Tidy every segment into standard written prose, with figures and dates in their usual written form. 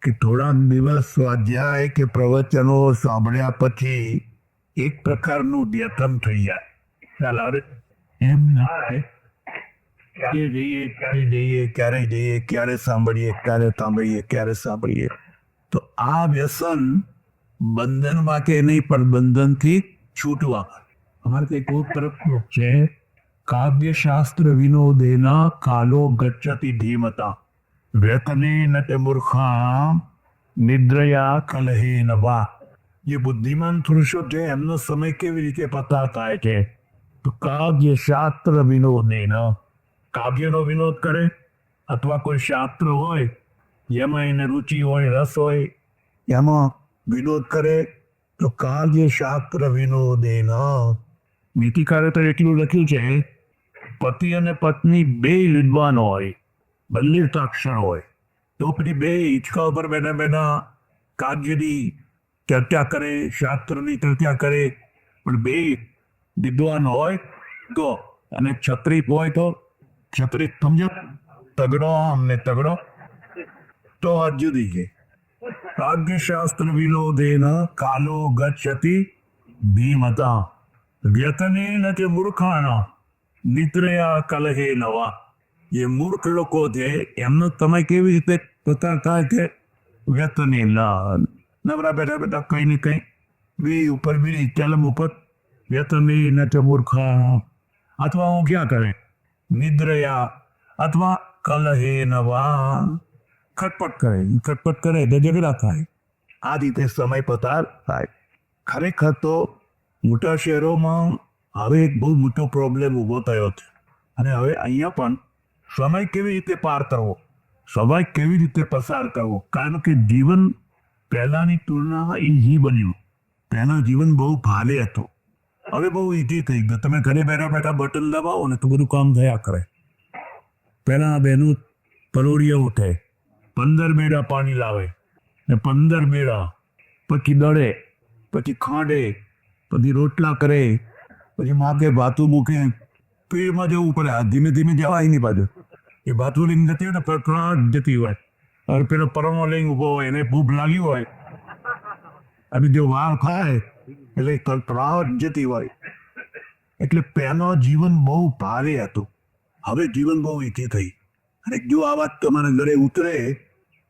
કે થોડા દિવસ સ્વાધ્યાય કે પ્રવચનો સાંભળ્યા પછી એક પ્રકારનું વ્યથન થઈ જાય. ખ્યાલ આવે? એમ ના થાય. કે જઈએ ક્યારે જઈએ ક્યારે જઈએ ક્યારે સાંભળીએ. તો આ વ્યસન બંધનમાં કે નહીં, પણ બંધનથી છૂટવા અમારે તે કોઈ તરફ છે. કાવ્યશાસ્ત્ર વિનોદેના કાલો ગચ્છતિ ધીમતા વ્યતને ન તે મૂર્ખાણામ નિદ્રયા કલહે નવા. જે બુદ્ધિમાન પુરુષો છે એમનો સમય કેવી રીતે પસાર થાય છે? તો કાવ્યશાસ્ત્ર વિનોદેના, કાવ્યનો વિનોદ કરે અથવા કોઈ શાસ્ત્ર હોય જેમાં એને રુચિ હોય, રસ હોય, એમાં વિનોદ કરે તો કાવ્યશાસ્ત્ર વિનોદેના. નીતિકારે તો એટલું લખ્યું છે, પતિ અને પત્ની બે વિદ્વાન હોય, બંને સાક્ષર હોય, તો પછી બે હિંચકા ઉપર બેઠા બેઠા કાવ્યની ચર્ચા કરે, શાસ્ત્રની ચર્ચા કરે. પણ બે વિદ્વાન હોય તો, અને છત્રી હોય તો, છત્રી સમજો, તગડો અમને તગડો, તો વાત જુદી છે. કાવ્યશાસ્ત્ર વિનોદેના કાલો ગચ્છતિ ધીમતા વ્યતને ન તે મૂર્ખાણા નિદ્રયા કલહે નવા. જે મૂર્ખ લોકો છે એમનો સમય કેવી રીતે પસાર થાય છે? વ્યતને નવરા બેઠા બેઠા કઈ ને કઈ બી ઉપર બી ચલમ ઉપર વ્યતને ન તે મૂર્ખાણા, અથવા હું ક્યાં કરે નિદ્રયા, અથવા કલહે નવા, ખટપટ કરે એટલે ઝઘડા થાય. આ રીતે સમય પસાર થાય. ખરેખર તો મોટા શહેરોમાં હવે એક બહુ મોટો પ્રોબ્લેમ ઊભો થયો છે. અને હવે અહીંયા પણ સમય કેવી રીતે પાર કરવો, સમય કેવી રીતે પસાર કરવો. કારણ કે જીવન પહેલાની તુલનામાં ઈઝી બન્યું. પહેલાં જીવન બહુ ભારે હતું, હવે બહુ ઈઝી થઈ ગયું. તમે ઘરે બેઠા બેઠા બટન દબાવો ને તો બધું કામ થયા કરે. પહેલાં બહેનું પરોળિયા ઉઠે, 15 બેડા પાણી લાવે ને 15 બેડા, પછી દળે, પછી ખાંડે, પછી રોટલા કરે, પછી માગે ભાતું મૂકે, પીરમાં જવું પડે. આ ધીમે ધીમે જવાય નહીં બાજુ. એ ભાતું લઈને જતી હોય ને કકડાટ જતી હોય. હવે પેલો પરમો લઈને ઊભો હોય, એને ભૂખ લાગી હોય, અને જો વાર ખાય એટલે કકડાટ જતી હોય. એટલે પહેલાં જીવન બહુ ભારે હતું, હવે જીવન બહુ ઈથી થઈ. અને જો આ વાત તમારા ઘરે ઉતરે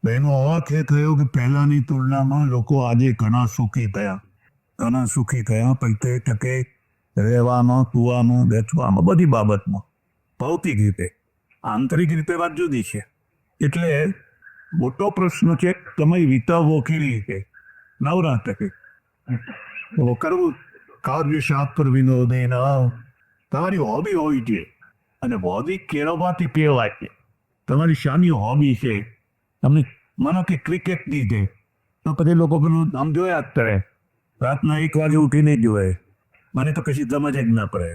તો એનો અર્થ એ થયો કે પહેલાંની તુલનામાં લોકો આજે ઘણા સુખી થયા. પૈસે ટકે રહેવામાં, સુવામાં, બેસવામાં, બધી બાબતમાં, ભૌતિક રીતે. આંતરિક રીતે વાત જુદી છે. એટલે મોટો પ્રશ્ન છે સમય વિતાવવો કેવી રીતે? નવરા ટકે તો કરવું કાવ્યશાસ્ત્ર વિનોદેના. તમારી હોબી હોવી જોઈએ, અને હોબી કેળવવાથી કેળવાય છે. તમારી શાની હોબી છે? તમને માનો કે ક્રિકેટની છે તો પછી લોકો પેલું આમ જોયા જ કરે, રાતના 1 વાગે ઉઠીને જ જોવે. મને તો કશી સમજ જ ના પડે.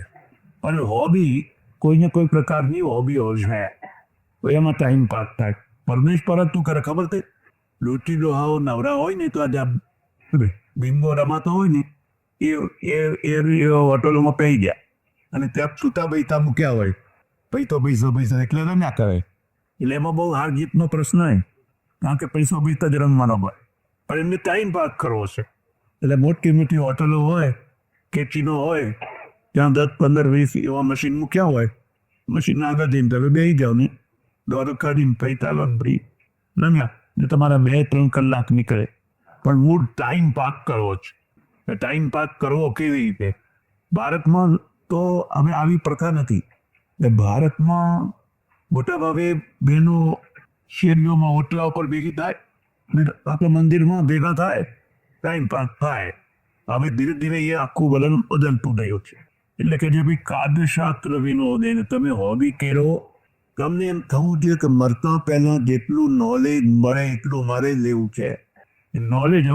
પણ હોબી કોઈને કોઈ પ્રકારની હોબી હોય છે તો એમાં ટાઈમ પાસ થાય. પરમેશ પરત તું કરે ખબર છે? લૂંટી ડોહાઓ નવરા હોય ને તો આજે બિંબો રમાતો હોય ને એ હોટલોમાં પહી ગયા અને ત્યાં છૂટા પૈસા મૂક્યા હોય, પૈસો એટલે રમ્યા કરે. એટલે એમાં બહુ હાર જીતનો પ્રશ્ન નહીં, કારણ કે પૈસો બીતા જ રમવાનો હોય. પણ એમને ટાઈમ પાસ કરવો છે. એટલે મોટી હોટલો હોય, કેચીનો હોય, ત્યાં 10, 15, 20 એવા મશીન મૂક્યા હોય. મશીન આગળ જઈને તમે બેસી જાઓ ને દોરો કાઢીને પૈસા લો ને રમ્યા ને તમારા 2-3 કલાક નીકળે. પણ મૂળ ટાઈમ પાસ કરવો છે. ટાઈમ પાસ કરવો કેવી રીતે? ભારતમાં તો હવે આવી પ્રથા નથી. ભારતમાં મોટા ભાગે બહેનો શેરીઓમાં ઓટલા ઉપર ભેગી થાય ને આપણા મંદિરમાં ભેગા થાય, ટાઈમ પાસ થાય. હવે ધીરે ધીરે એ આખું બદલતું થયું છે. એટલે કે જે ભાઈ કાવ્યશાસ્ત્ર વિનોદ એને તમે હોબી કેળવો. તમને એમ થવું જોઈએ કે મરતા પહેલાં જેટલું નોલેજ મળે એટલું મારે લેવું છે. નોલેજ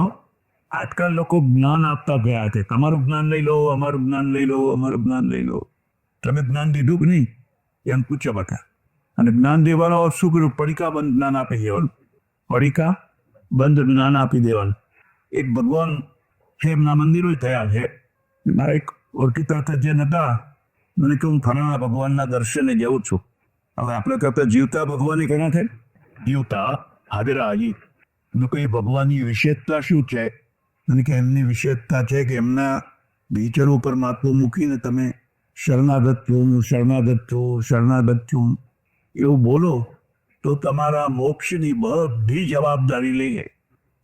આજકાલ લોકો જ્ઞાન આપતા ગયા છે. તમારું જ્ઞાન લઈ લો, અમારું જ્ઞાન લઈ લો, અમારું જ્ઞાન લઈ લો. તમે જ્ઞાન દીધું કે નહીં એમ પૂછો બધા. અને જ્ઞાન દેવાનો શું કર્યું? પડીકા બંધ જ્ઞાન આપી દેવાનું. પડીકા બંધ જ્ઞાન આપી દેવાનું. એક ભગવાન છે, એમના મંદિરો થયા છે. મારા એક ઓળખીતા જે નતા, મને કે હું ફલાણા ભગવાનના દર્શને જઉં છું. હવે આપણે કરતા જીવતા ભગવાન ઘણા છે, જીવતા હાજરા હજી લોકો એ ભગવાનની વિશેષતા શું છે? અને કે એમની વિશેષતા છે કે એમના ભીચર ઉપર માથું મૂકીને તમે શરણાગત છું, શરણાગત છું, શરણાગત છું એવું બોલો તો તમારા મોક્ષની બધી જવાબદારી લઈએ.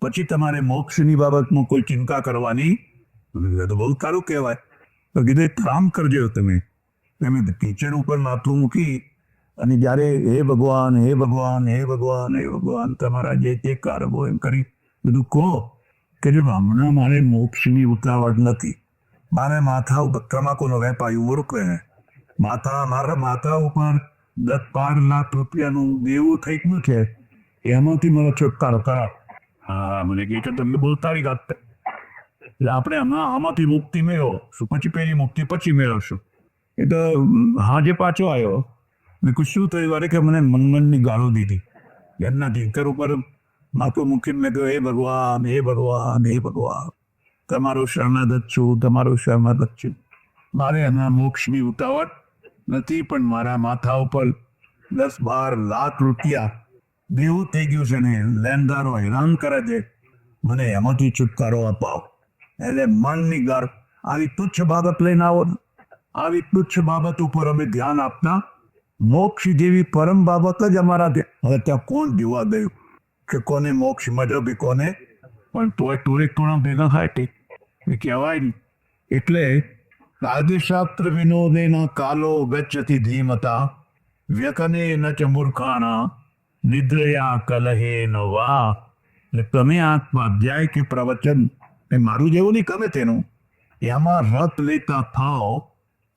પછી તમારે મોક્ષની બાબતમાં કોઈ ચિંતા કરવાની એ તો બહુ સારું કહેવાય. તો કીધું એક કામ કરજો, તમે ભીચર ઉપર માથું મૂકી અને જ્યારે હે ભગવાન, હે ભગવાન, હે ભગવાન, હે ભગવાન તમારા જે કારવો એમ કરી બધું કહો કે જો હમણાં મારે મોક્ષની ઉતાવળ નથી, મારે માથા ઉપર તમાકુનો વેપારી મૂર્ખ મારા માથા ઉપર 10-12 લાખ રૂપિયાનું દેવું થઈ ગયું છે, એમાંથી મારો છુટકારો કરાવ. હા, મને કહે કે તમને બોલતા વાત એટલે આપણે હમણાં આમાંથી મુક્તિ મેળવો શું, પછી પેલી મુક્તિ પછી મેળવશું. એ તો હાજે પાછો આવ્યો. મેં કહ્યું શું થયું? અરે કે મને મનની ગાળો દીધી. એમના ઢીંકર ઉપર માથું મૂકીને મેં કહ્યું હે ભગવાન, હે ભગવાન, હે ભગવાન તમારું શરણાગત છું, તમારું શરણાગત છું. મારે એના મોક્ષની ઉતાવળ નથી, પણ મારા માથા ઉપર 10-12 લાખ રૂપિયા દેવું થઈ ગયું છે ને લેણદારો હેરાન કરે છે, મને એમાંથી છુટકારો અપાવો. એટલે મનની ગાળ. આવી તુચ્છ બાબત લઈને આવો. આવી તુચ્છ બાબત ઉપર અમે ધ્યાન આપતા, મોક્ષ જેવી પરમ બાબત જ અમારા હવે ત્યાં કોણ જોવા ગયું કે કોને મોક્ષ મળ્યો કોને, પણ તોય ટોળા ભેગા થાય તે કહેવાય નહીં. એટલે રાજશાસ્ત્ર વિનોદેના કાલો ગચ્છતિ ધીમતા વ્યકને ન ચ મૂર્ખાણા નિદ્રયા કલહે ન વા. એટલે તમે આ સ્વાધ્યાય કે પ્રવચન એ મારું જેવું નહીં ગમે તેનું, એમાં રસ લેતા થાઓ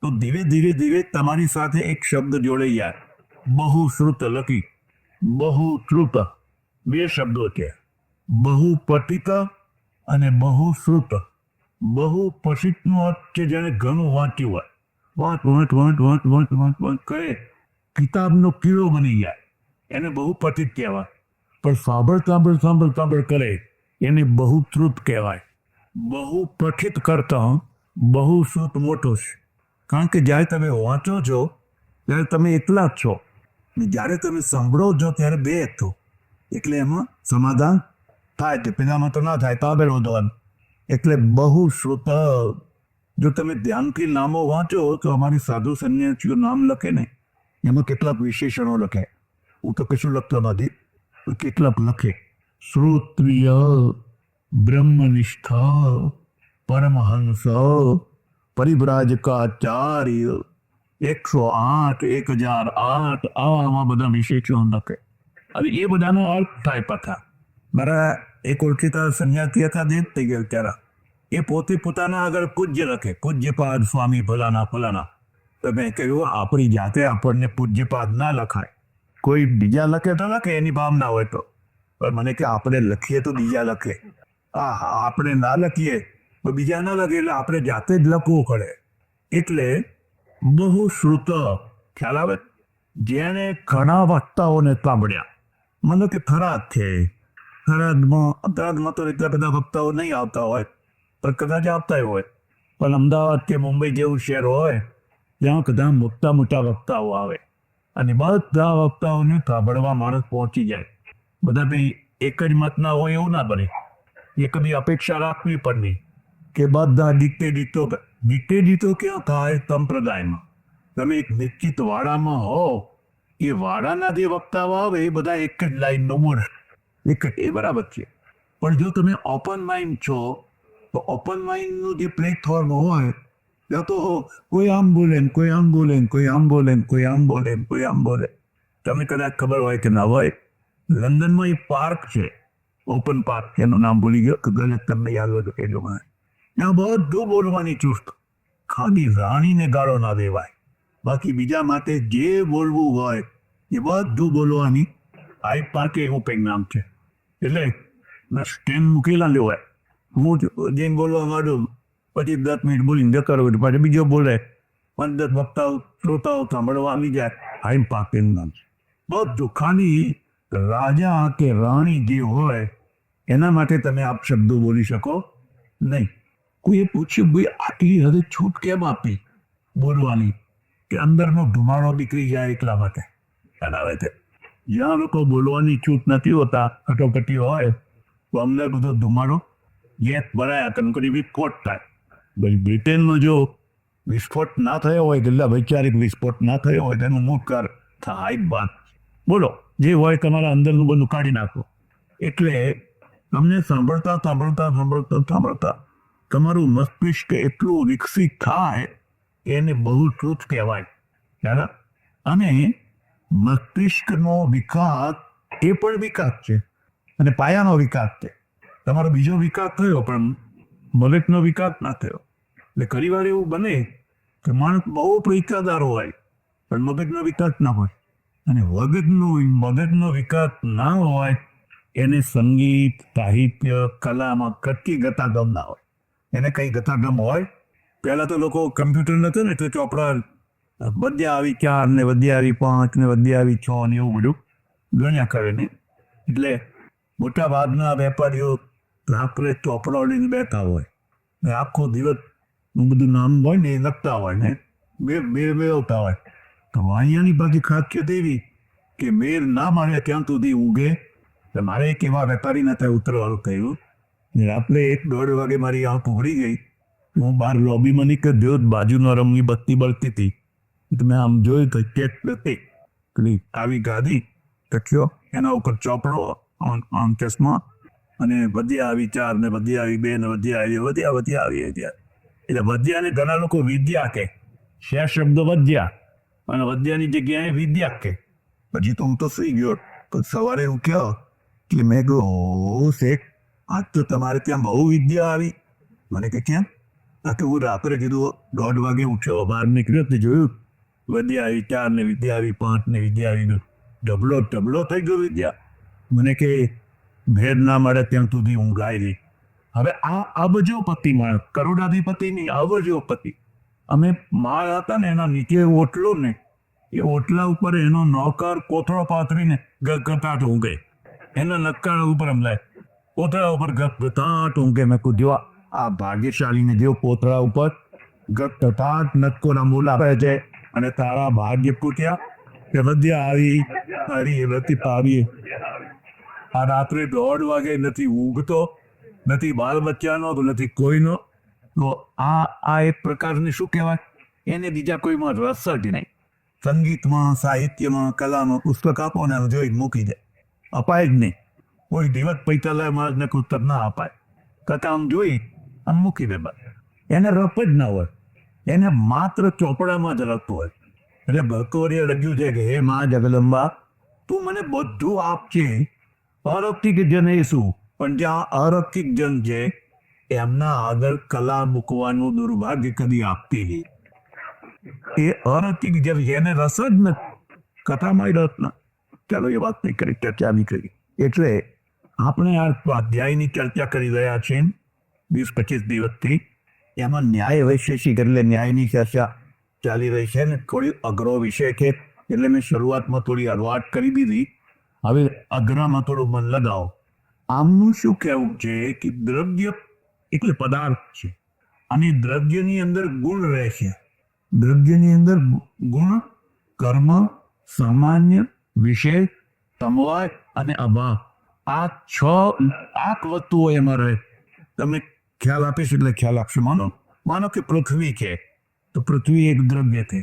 તો ધીરે ધીરે ધીરે તમારી સાથે એક શબ્દ જોડાઈ જાય. બહુ શ્રુત લખી, બહુ શ્રુત 2 શબ્દો છે. બહુ પઠિત અને બહુ શ્રુત. બહુ પઠિતનો અર્થ છે જેને ઘણું વાંચ્યું હોય, વાંચ વાંચ વાંચ વાંચ વાંચ વાંચ વાંચ કરે, કિતાબનો કીડો બની જાય, એને બહુ પઠિત કહેવાય. પણ સાંભળ કરે એને બહુ શ્રુત કહેવાય. બહુ પઠિત કરતા બહુ શ્રુત મોટો છે. કારણ કે જ્યારે તમે વાંચો છો ત્યારે તમે એકલા જ છો, જ્યારે તમે સાંભળો છો ત્યારે 2 છો, એટલે એમાં સમાધાન થાય છે. પેલામાં તો ના થાય, તાબેલ વધવાનું. એટલે બહુ શ્રુત. જો તમે ધ્યાનથી નામો વાંચો તો અમારી સાધુ સંન્યાસીઓ નામ લખે ને એમાં કેટલાક વિશેષણો લખે. હું તો કશું લખતો નથી, કેટલાક લખે. શ્રોત્રિય, બ્રહ્મનિષ્ઠ, પરમહંસ, પરિવ્રાજકાચાર્ય, 108, 1008 આવા બધા વિશેષણો લખે. હવે એ બધાનો અર્થ થાય પાછા. મારા એક ઓળખીતા સંન્યાસી હતા, દેવ થઈ ગયા ત્યારે. એ પોતે પોતાના આગળ પૂજ્ય લખે, પૂજ્યપાદ સ્વામી ફલાના. તો મેં કહ્યું આપણી જાતે આપણને પૂજ્યપાદ ના લખાય. કોઈ બીજા લખે તો લખે, એની ભાવના હોય તો, પણ મને કે આપણે લખીએ તો બીજા લખે. આપણે ના લખીએ તો બીજા ના લખે, એટલે આપણે જાતે જ લખવું પડે. એટલે બહુ શ્રુત ખ્યાલ આવે. જેને ઘણા વક્તાઓને સાંભળ્યા, મને કે થરાદ છે, થરાદમાં તો એટલા બધા વક્તાઓ નહીં આવતા હોય, પણ કદાચ આવતા હોય. પણ અમદાવાદ કે મુંબઈ જેવું શહેર હોય જ્યાં કદાચ મોટા વક્તાઓ આવે અને બધા વક્તાઓને સાંભળવા માણસ પહોંચી જાય. બધા ભાઈ એક જ મતના હોય એવું ના બને. એક બી અપેક્ષા રાખવી પણ નહીં કે બધા દીકતે ક્યાં થાય? સંપ્રદાયમાં તમે એક નિશ્ચિત વાડામાં હો, એ વાડાના જે વક્તાઓ આવે એ બધા એક જ લાઈનનો બોલે, એ બરાબર છે. પણ જો તમે ઓપન માઇન્ડ છો તો ઓપન માઇન્ડનું જે પ્લેટફોર્મ હોય ત્યાં તો કોઈ આમ બોલે, કોઈ આમ બોલે, કોઈ આમ બોલે, કોઈ આમ બોલે, કોઈ આમ બોલે. તમને કદાચ ખબર હોય કે ના હોય, લંડનમાં એક પાર્ક છે, ઓપન પાર્ક, એનું નામ ભૂલી ગયો, ગલત તમને યાદ હોય તો કહેજો મને. ત્યાં બધું બોલવાની ચુસ્ત, ખાલી રાણીને ગાળો ના દેવાય, બાકી બીજા માટે જે બોલવું હોય એ બધું બોલવાની. આ પાર્કે એવું કંઈક નામ છે. એટલે સ્ટેન્ડ મૂકેલા લેવાય. હું જેમ બોલવા માંડું પછી 10 મિનિટ બોલીને જતો રહું, પાછું બીજો બોલે, 15 વક્તાઓ શ્રોતાઓ સાંભળવા આવી જાય. હાઈ પાર્કનું નામ છે. બધું ખાલી રાજા કે રાણી જે હોય એના માટે તમે આપ શબ્દો બોલી શકો નહીં. કોઈએ પૂછ્યું ભાઈ આટલી હદે છૂટ કેમ આપી બોલવાની? કે અંદરનો ધુમાડો નીકળી જાય એટલા માટે. ખ્યાલ આવે છે. જ્યાં લોકો બોલવાની છૂટ નથી હોતા, કટોકટી હોય તો અમને બધો ધુમાડો ગેસ ભરાયા કંકરી વિસ્ફોટ થાય. ભાઈ બ્રિટનમાં જો વિસ્ફોટ ના થયો હોય, કેટલા વૈચારિક વિસ્ફોટ ના થયો હોય તેનું મુખ થાય બાદ બોલો જે હોય તમારા અંદરનું બધું કાઢી નાખો. એટલે તમને સાંભળતા તમારું મસ્તિષ્ક એટલું વિકસિત થાય એને બહુ ટ્રુથ કહેવાય. બરાબર? અને મસ્તિષ્કનો વિકાસ એ પણ વિકાસ છે અને પાયાનો વિકાસ છે. તમારો બીજો વિકાસ થયો પણ મગજનો વિકાસ ના થયો. એટલે ઘણી વાર એવું બને કે માણસ બહુ પૈસાદાર હોય પણ મગજનો વિકાસ ના હોય, અને મગજનો વિકાસ ના હોય એને સંગીત, સાહિત્ય, કલામાં કટકી ગતાગમ ના હોય. એને કઈ ગતાગમ હોય? પહેલા તો લોકો કમ્પ્યુટર નતું ને તો ચોપડા વધ્યા આવી 4 ને વધ્યા આવી 5 ને વધ્યા આવી 6 ને એવું બધું ગણ્યા કરે ને. એટલે મોટા ભાગના વેપારીઓ રાત્રે ચોપડા લઈને બેઠા હોય ને આખો દિવસ બધું નામ હોય ને એ લખતા હોય ને મેળવતા હોય. તો વાણિયાની પાછી ખાસિયત એવી કે મેર ના મારે ત્યાં સુધી ઊંઘે. મારે એક એવા વેપારીના ત્યાં ઉતરવાનું થયું ને રાત્રે 1-1:30 વાગે મારી આંખ ઉઘડી ગઈ. હું બહાર લોબીમાં નીકળ્યો, બાજુનો રંગની બત્તી બળતી હતી. મેં આમ જોયું તો કેટ હતી આવી ગાદી તક્યો, એના ઉપર ચોપડો, આમ ચશ્મા, અને વધ્યા આવી 4 ને વધ્યા આવી 2 ને વધ્યા આવી. એટલે વધ્યાને ઘણા લોકો વિદ્યા કહે. શબ્દ વધ્યા અને વધ્યાની જગ્યાએ વિદ્યા કહે. પછી તો હું તો સુઈ ગયો. તો સવારે હું કહ્યો કે મેં કહ્યું શેખ આજ તો તમારે ત્યાં બહુ વિદ્યા આવી. મને કે કેમ? કે હું રાત્રે કીધું 1:30 વાગે ઉઠ્યો, બહાર નીકળ્યો તે જોયું વધ્યા આવી 4 ને વિદ્યા આવી 5 ને વિદ્યા આવી ઢબલો થઈ ગયો વિદ્યા. મને કે ભેદ ના મળે ત્યાં સુધી ઊંઘ આવી. હવે આ અબજોપતિ માણસ, કરોડાધિપતિ નહીં, અબજોપતિ. અમે માળ હતા ને એના નીચે ઓટલો ને એ ઓટલા ઉપર એનો નોકર કોથળો પાથરીને ગગટાટ ઊંઘે. એના નક્કાળ ઉપર હમલાય કોથળા ઉપર ગગટાટ ઊંઘે. મેં કીધું આ ભાગ્યશાળીને જેવો કોથળા ઉપર ગગટાટ નક્કોના મૂલ આપે છે અને તારા ભાગ્ય પૂછ્યા કે વધ્યા આવી હરી નથી પાવી. આ રાત્રે 1:30 વાગે નથી ઊંઘતો, નથી બાલ બચ્ચાનો તો નથી કોઈનો. તો આ એક પ્રકારની શું કહેવાય, એને બીજા કોઈમાં રસ જ નહીં. સંગીતમાં, સાહિત્યમાં, કલામાં પુસ્તક આપો ને જોઈ મૂકી દે, અપાય જ નહીં. કોઈ દિવસ પૈસા લાય માણસને પુસ્તક ના અપાય. કથા આમ જોઈ આમ મૂકી દે. બસ એને રસ જ ના હોય, એને માત્ર ચોપડામાં જ રસ હોય. એટલે ભગવરીએ લખ્યું છે કે હે મા જગદંબા તું મને બધું આપજે. અરૌકિક જન એ શું, પણ જ્યાં અરૌકિક જન છે એમના આગળ કલા મૂકવાનું દુર્ભાગ્ય કદી આપતી નહીં. એ અરૌકિક જન એને રસ જ નથી, કથામાં રસ ન. ચાલો એ વાત નહીં કરી, ચર્ચા નહીં કરી. એટલે આપણે આ સ્વાધ્યાયની ચર્ચા કરી રહ્યા છીએ 20-25 દિવસથી. એમાં ન્યાય વૈશેષિક એટલે ન્યાયની ચર્ચા ચાલી રહી છે ને થોડી અઘરો વિષય છે એટલે મેં શરૂઆતમાં થોડી અરવાટ કરી દીધી. હવે અઘરામાં થોડું મન લગાવો. આમનું શું કહેવું છે કે દ્રવ્ય એટલે પદાર્થ છે અને દ્રવ્યની અંદર ગુણ રહે છે. દ્રવ્યની અંદર ગુણ, કર્મ, સામાન્ય, વિશેષ, સમવાય અને અભાવ, આ 6 વસ્તુઓ એમાં રહે. તમે ખ્યાલ આપીશ એટલે ખ્યાલ આપશો. માનો કે પૃથ્વી છે તો પૃથ્વી એક દ્રવ્ય છે.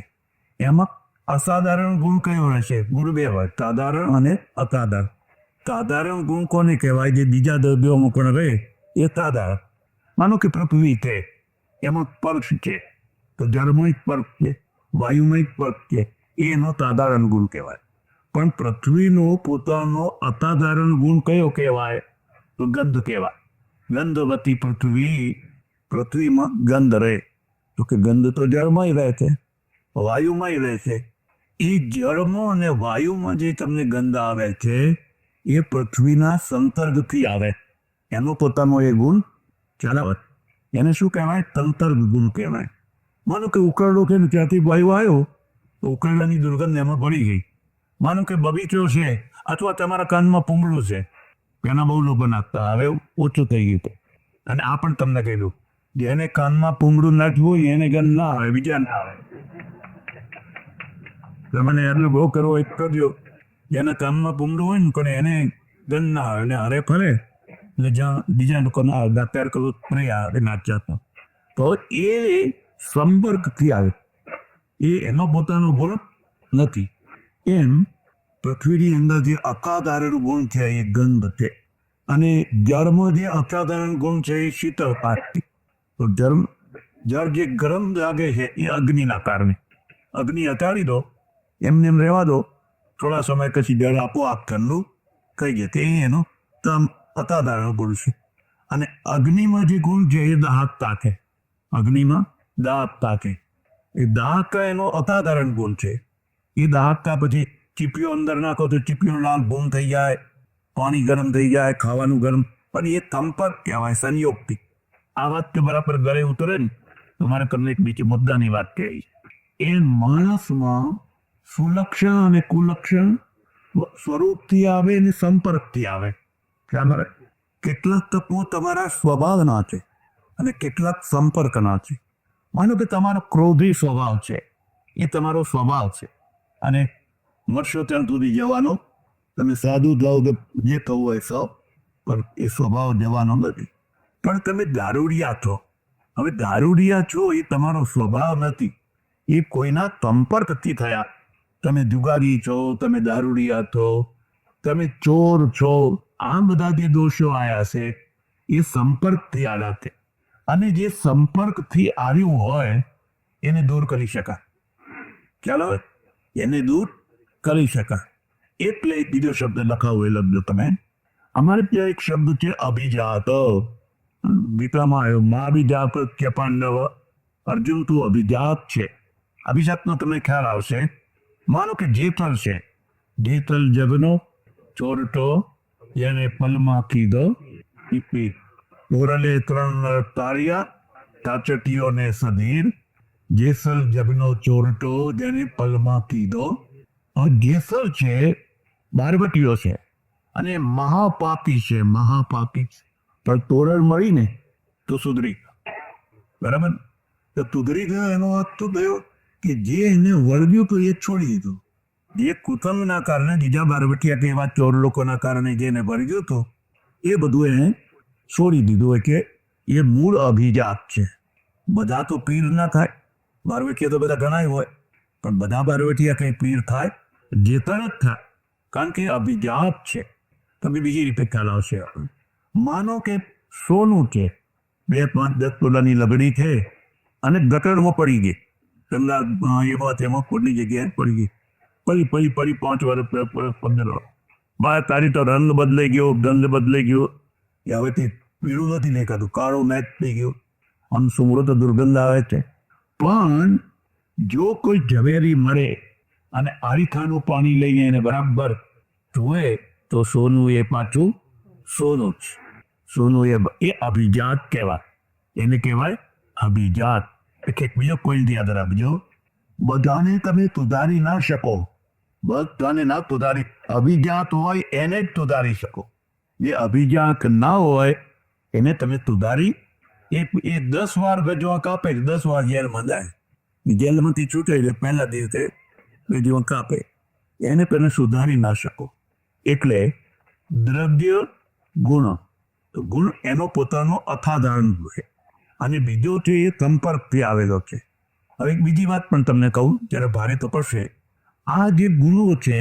એમાં અસાધારણ ગુણ કયો રહેશે? ગુણ 2 હોય, સાધારણ અને અસાધારણ. સાધારણ ગુણ કોને કહેવાય? જે બીજા દ્રવ્યોમાં પણ રહે એ સાધારણ. માનો કે પૃથ્વી છે, એમાં સ્પર્શ છે તો જળમય સ્પર્શ છે, વાયુમય સ્પર્શ છે, એનો સાધારણ ગુણ કહેવાય. પણ પૃથ્વીનો પોતાનો અસાધારણ ગુણ કયો કહેવાય? તો ગંધ કહેવાય. ગંધવતી પૃથ્વીમાં ગંધ રહે. તો કે ગંધ તો જળમય રહે છે, વાયુમય રહે છે. એ જળમાં અને વાયુમાં જે તમને ગંધ આવે છે એ પૃથ્વીના સંસર્ગથી આવે. એનો પોતાનો એ ગુણ ચલાવત. એને શું કહેવાય? સંસર્ગ ગુણ કહેવાય. માનો કે ઉકરડો છે ને ત્યાંથી વાયુ આવ્યો તો ઉકરડાની દુર્ગંધ એમાં પડી ગઈ. માનો કે બગીચો છે અથવા તમારા કાનમાં પૂંગળું છે, એના બહુ લોકો નાખતા, હવે ઓછું થઈ ગયું. અને આ પણ તમને કીધું જેને કાનમાં પૂંગળું નાખ્યું હોય એને ગંધ ના આવે, બીજા ના આવે. તમને એટલું બહુ કરવો એક કરજો જેના કાનમાં પૂંગળું હોય ને પણ એને ગંધ ના આવે. અને અરે ફરે એટલે જ્યાં બીજા લોકોના અડધા તૈયાર કરવું નહીં આવે નાચ્યા તો એ સંપર્કથી આવે, એ એનો પોતાનો ગુણ નથી. એમ પૃથ્વીની અંદર જે અસાધારણ ગુણ છે એ ગંધ છે, અને જળમાં જે અસાધારણ ગુણ છે એ શીતળતા છે. તો જળ જે ગરમ લાગે છે એ અગ્નિના કારણે. અગ્નિ હટાડી દો, એમને એમ રહેવા દો, થોડા સમય પછી જળ આપોઆપ ઠંડુ થઈ જાય. તે એનો અસાધારણ ગુણ છે. અને અગ્નિમાં જે ગુણ છે એ દાહકતા છે. અગ્નિમાં દાહકતા છે, એ દાહકતા એનો અસાધારણ ગુણ છે. એ દાહકતા પછી ચીપીઓ અંદર નાખો તો ચીપીઓ લાલ ગુમ થઈ જાય, પાણી ગરમ થઈ જાય, ખાવાનું ગરમ. પણ એ સંપર્ક કહેવાય, સંયોગથી. આ વાત કે બરાબર ગળે ઉતરે ને, તમારે તમને એક બીજી મુદ્દાની વાત કહી. એ માણસમાં સુલક્ષણ અને કુલક્ષણ સ્વરૂપથી આવે અને સંપર્કથી આવે. કેટલાક તત્વો તમારા સ્વભાવના છે અને કેટલાક સંપર્કના છે. માનો કે તમારો ક્રોધી સ્વભાવ છે, એ તમારો સ્વભાવ છે, અને મરશો ત્યાં સુધી જવાનો. તમે સાદું જાઓ કે જે થવું હોય સૌ, પણ એ સ્વભાવ જવાનો નથી. પણ તમે દારૂડિયા છો. હવે દારૂડિયા છો એ તમારો સ્વભાવ નથી, એ કોઈના સંપર્કથી થયા. તમે જુગારી છો, તમે દારૂડિયા છો, તમે ચોર છો, આ બધા જે દોષો આવ્યા છે એ સંપર્કથી આવ્યા છે. અને જે સંપર્કથી આવ્યું હોય એને દૂર કરી શકાય. ચાલો, એને દૂર કરી શકાય. એટલે બીજો શબ્દ લખાવો, એ લખજો તમે. અમારે ત્યાં એક શબ્દ છે અભિજાત. ગીતામાં આવ્યો, મા અભિજાત કે પાંડવ. અર્જુન તું અભિજાત છે. અભિજાતનો તમને ખ્યાલ આવશે. માનો કે જેતલ છે, જેતલ જગનો ચોરટો, જેને પલમાં કીધો પીપી. મોરલે 3 તાળિયા, તાચટીઓને સધીર. જેસલ જગનો ચોરટો, જેને પલમાં કીધો. જેસલ છે બારવટીઓ છે અને મહાપાપી છે, મહાપાપી. પણ તોરણ મળીને તો સુધરી. બરાબર? તો સુધરી ગયો એનો અર્થ તો થયો કે જે એને વળગ્યું તો એ છોડી દીધું. જે કુટુંબના કારણે, બીજા બારવટિયા કે એવા ચોર લોકોના કારણે જેને વળગ્યું હતું એ બધું એને છોડી દીધું. કે એ મૂળ અભિજાત છે. બધા તો પીર ના થાય. બારવટિયા તો બધા ઘણા હોય, પણ બધા બારવટિયા કઈ પીર થાય? જેતલ જ થાય, કારણ કે અભિજાત છે. તમે બીજી રીતે ખ્યાલ આવશે. માનો કે સોનું છે, 2, 5, 10 તોલાની લગડી છે અને ગટરમાં પડી ગઈ. તેમના એમાં તેમાં ખોટની જગ્યાએ પડી ગઈ. પડી 5 વર્ષ 15 વર્ષ બાર. તારી તો રંગ બદલાઈ ગયો, ગંધ બદલાઈ ગયો. એ હવે તે પીળું નથી દેખાતું, કાળું મેચ થઈ ગયું. આમ સુમરો તો દુર્ગંધ આવે છે. પણ જો કોઈ ઝવેરી મળે અને આરીથાનું પાણી લઈને એને બરાબર ધોવે તો સોનું એ પાછું સોનું જ. સોનું એ અભિજાત કહેવાય. એને કહેવાય અભિજાત. એક બીજો કોઈ યાદ રાખજો, બધાને તમે સુધારી ના શકો. બધાને ના સુધારી. અભિજાત હોય એને જ સુધારી શકો. જે અભિજાત ના હોય એને તમે સુધારી. એ 10 વાર ગજવા કાપે, 10 વાર જેલમાં જાય. જેલમાંથી છૂટે એટલે પહેલા દિવસે ગજવા કાપે. એને તમે સુધારી ના શકો. એટલે દ્રવ્ય ગુણ, તો ગુણ એનો પોતાનો અસાધારણ છે. અને બીજો છે એ સંપર્કથી આવેલો છે. હવે એક બીજી વાત પણ તમને કહું, જ્યારે ભારે તો પડશે. આ જે ગુણો છે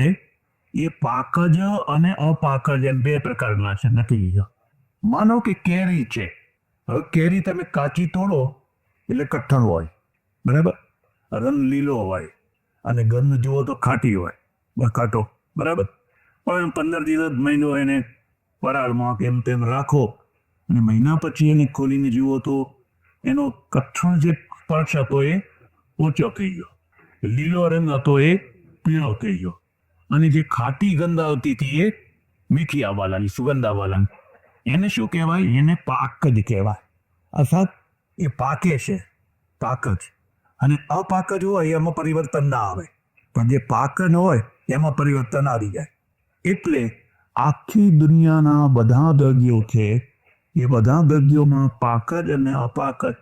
એ પાકજ અને અપાકજ એમ 2 પ્રકારના છે. નથી, માનો કે કેરી છે. હવે કેરી તમે કાચી તોડો એટલે કઠણ હોય, બરાબર? રંગ લીલો હોય અને ગંધ જુઓ તો ખાટી હોય, બકાટો, બરાબર? પણ 15 દિવસ, મહિનો એને વરાળમાં કેમ તેમ રાખો અને મહિના પછી એને ખોલીને જુઓ તો એનો કઠણ જે સ્પર્શ હતો એ ઓછો થઈ ગયો, લીલો રંગ હતો એ પીળો થઈ ગયો, અને જે ખાટી ગંધ આવતી હતી એ મીઠી આવવા લાગી, સુગંધ આવવા લાગી. એને શું કહેવાય? એને પાકજ કહેવાય. અર્થાત એ પાકે છે, પાકજ. અને અપાકજ હોય એમાં પરિવર્તન ના આવે, પણ જે પાકજ હોય એમાં પરિવર્તન આવી જાય. એટલે આખી દુનિયાના બધા દ્રવ્યો છે એ બધા દ્રવ્યોમાં પાકજ અને અપાકજ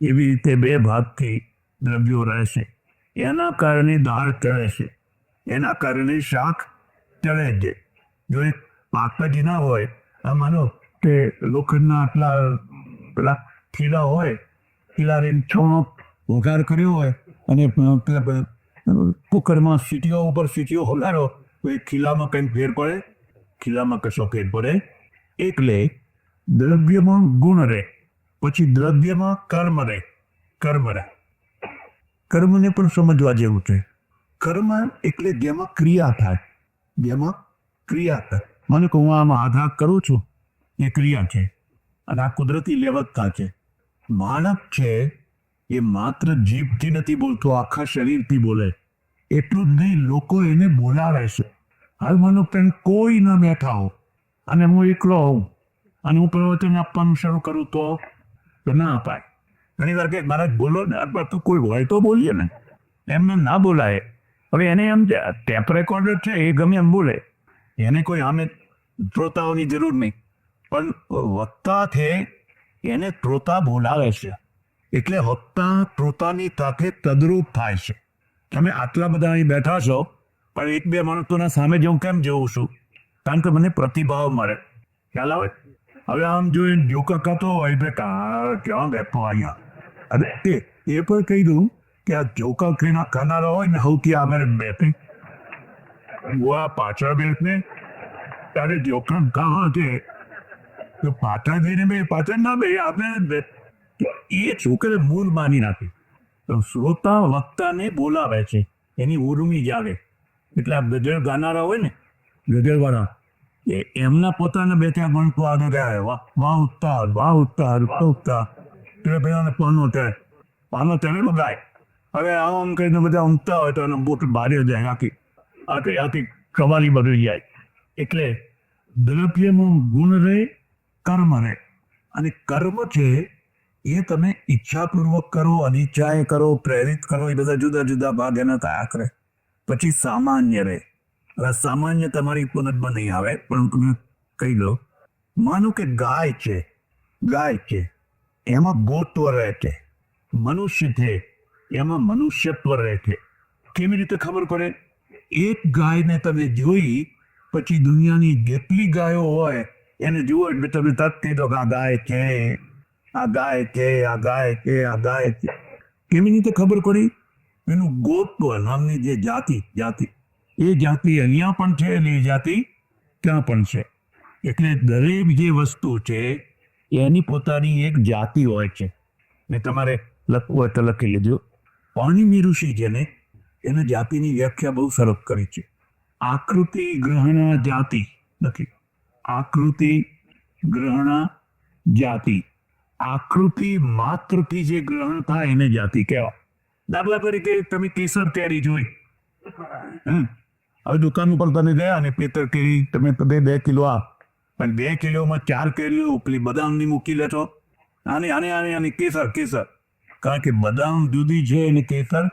એવી રીતે 2 ભાગથી દ્રવ્યો રહેશે. એના કારણે દાળ ચડે છે, એના કારણે શાક ચડે છે. જો એ પાકજ ના હોય, આ માનો કે લોખંડના આટલા પેલા ખીલા હોય, ખીલા રે છોનો વઘાર કર્યો હોય અને પેલા કુકરમાં સીટીઓ ઉપર સીટીઓ હલારો તો એ ખીલામાં કંઈક ફેર પડે, ખીલામાં કશો ફેર પડે. એટલે દ્રવ્યમાં ગુણ રહે, પછી દ્રવ્યમાં કર્મ રહે. કર્મને પણ સમજવા જેવું છે. કર્મ એટલે જેમાં ક્રિયા થાય, મને કહું આમાં હાથ હાથ કરું છું એ ક્રિયા છે અને આ કુદરતી લેવકતા છે. માનવ છે એ માત્ર જીભથી નથી બોલતો, આખા શરીરથી બોલે. એટલું જ નહીં, લોકો એને બોલાવે છે. હાલ માનો કે કોઈ ન બેઠા હો અને હું એકલો હોઉં અને હું પ્રવચન આપવાનું શરૂ કરું તો ના અપાય. ઘણી વાર કે મારા બોલો ને, અથવા તો કોઈ હોય તો બોલીએ ને, એમને ના બોલાય. હવે એને એમ ટેપ રેકોર્ડર છે એ ગમે એમ બોલે, એને કોઈ આમે શ્રોતાઓની જરૂર નહીં. પણ વક્તા છે એને શ્રોતા બોલાવે છે, એટલે વક્તા શ્રોતાની સાથે તદરૂપ થાય છે. તમે આટલા બધા અહીં બેઠા છો, પણ એક બે માણસોના સામે જ હું કેમ જોઉં છું? કારણ કે મને પ્રતિભાવ મળે, ખ્યાલ આવે. હવે આમ જોઈને જોકા ખાતો હોય એટલે ક્યાં બેઠો અહીંયા, અને એ પણ કહી દઉં કે આ જોકા ખાનારા હોય ને સૌથી આગળ બેઠે, આ પાછળ બેઠને ત્યારે જોકા ખાવા છે તો પાછળ જઈને બે પાછળ ના બે આપણે એ છોકરે મૂળ માની નાખી. તો શ્રોતા વક્તાને બોલાવે છે, એની ઉર્મી જાગે. એટલે આ ગઝલ ગાનારા હોય ને, ગઝલવાળા, એમના પોતાના બે ચાર ગણતો આગળ ગયા, વાહ ઉત્તાર, વાહ ઉત્તાર, ઉત્તાર. એટલે પેલાને પાનો ચડેલો ગાય. હવે આમ કહીને બધા ઊંઘતા હોય તો એનો બુટ ભારે જાય, આખી કવાલી બદલી જાય. એટલે દ્રવ્યમાં ગુણ રહે, કર્મ રહે. અને કર્મ છે એ તમે ઈચ્છાપૂર્વક કરો, અનિચ્છાએ કરો, પ્રેરિત કરો, એ બધા જુદા જુદા ભાગ એના થયા કરે. પછી સામાન્ય રહે. હવે સામાન્ય તમારી પુનઃમાં નહીં આવે, પણ તમે કહી દો, માનો કે ગાય છે એમાં ગોત્વ રહે છે, મનુષ્ય છે એમાં મનુષ્યત્વ રહે છે. કેવી રીતે ખબર પડે? એક ગાયને તમે જોઈ પછી દુનિયાની જેટલી ગાયો હોય એને જુઓ એટલે તમે તરત કહી દો કે આ ગાય છે, આ ગાય છે, આ ગાય છે, આ ગાય છે. કેવી રીતે ખબર પડી? એનું ગોત્વ નામની જે જાતિ એ જાતિ અહીંયા પણ છે અને એ જાતિ ત્યાં પણ છે. એટલે દરેક જે વસ્તુ છે એની પોતાની એક જાતિ હોય છે. ને તમારે લખવું હોય તો લખી લેજો. પાણીની ઋષિ જેને એને જાતિની વ્યાખ્યા બહુ સરસ કરી છે. આકૃતિ ગ્રહણા જાતિ નથી, આકૃતિ ગ્રહણા જાતિ. આકૃતિ માત્રથી જે ગ્રહણ થાય એને જાતિ કહેવાય. દાખલા તરીકે તમે કેસર કેરી જોઈ, હવે દુકાન ઉપર તમે ગયા અને પેતર કેરી તમે 2 કિલો પણ 2 કિલોમાં 4 કેરીઓ ઉપલી બદામની મૂકી લેશો. આની કેસર. કારણ કે બદામ જુદી છે અને કેસર